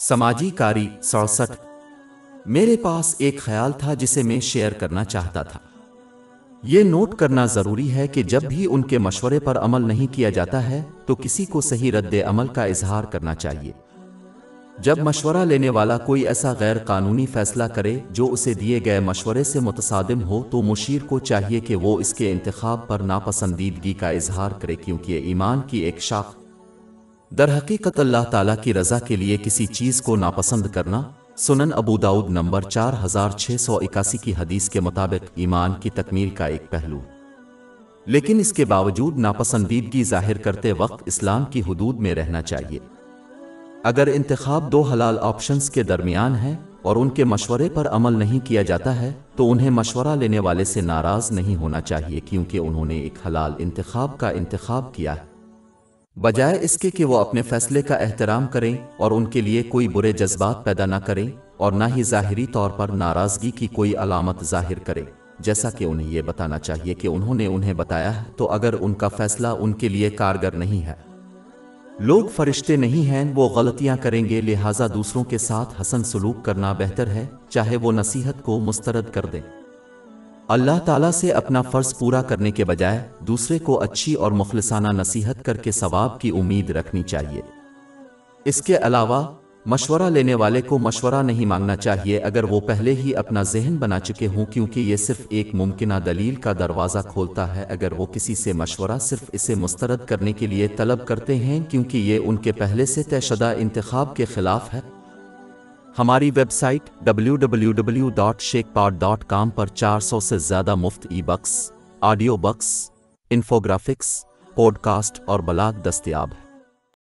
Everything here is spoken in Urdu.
سماجی کاری 67 میرے پاس ایک خیال تھا جسے میں شیئر کرنا چاہتا تھا۔ یہ نوٹ کرنا ضروری ہے کہ جب بھی ان کے مشورے پر عمل نہیں کیا جاتا ہے تو کسی کو صحیح رد عمل کا اظہار کرنا چاہیے۔ جب مشورہ لینے والا کوئی ایسا غیر قانونی فیصلہ کرے جو اسے دیے گئے مشورے سے متصادم ہو تو مشیر کو چاہیے کہ وہ اس کے انتخاب پر ناپسندیدگی کا اظہار کرے، کیونککہ یہ ایمان کی ایک شاخ در حقیقت اللہ تعالیٰ کی رضا کے لیے کسی چیز کو ناپسند کرنا۔ سنن ابو داؤد نمبر 4681 کی حدیث کے مطابق ایمان کی تکمیل کا ایک پہلو، لیکن اس کے باوجود ناپسندیدگی ظاہر کرتے وقت اسلام کی حدود میں رہنا چاہیے۔ اگر انتخاب دو حلال آپشنز کے درمیان ہے اور ان کے مشورے پر عمل نہیں کیا جاتا ہے تو انہیں مشورہ لینے والے سے ناراض نہیں ہونا چاہیے، کیونکہ انہوں نے ایک حلال انتخاب کا انتخاب کیا ہے، بجائے اس کے کہ وہ اپنے فیصلے کا احترام کریں اور ان کے لیے کوئی برے جذبات پیدا نہ کریں اور نہ ہی ظاہری طور پر ناراضگی کی کوئی علامت ظاہر کریں، جیسا کہ انہیں یہ بتانا چاہیے کہ انہوں نے انہیں بتایا ہے۔ تو اگر ان کا فیصلہ ان کے لیے کارگر نہیں ہے، لوگ فرشتے نہیں ہیں، وہ غلطیاں کریں گے، لہٰذا دوسروں کے ساتھ حسن سلوک کرنا بہتر ہے، چاہے وہ نصیحت کو مسترد کر دیں۔ اللہ تعالیٰ سے اپنا فرض پورا کرنے کے بجائے دوسرے کو اچھی اور مخلصانہ نصیحت کر کے ثواب کی امید رکھنی چاہیے۔ اس کے علاوہ مشورہ لینے والے کو مشورہ نہیں مانگنا چاہیے اگر وہ پہلے ہی اپنا ذہن بنا چکے ہوں، کیونکہ یہ صرف ایک ممکنہ دلیل کا دروازہ کھولتا ہے۔ اگر وہ کسی سے مشورہ صرف اسے مسترد کرنے کے لیے طلب کرتے ہیں کیونکہ یہ ان کے پہلے سے طے شدہ انتخاب کے خلاف ہے۔ ہماری ویب سائٹ www.shekpod.com پر 400 سے زیادہ مفت e books, audio books, infographics, podcast اور بلاگ دستیاب ہے۔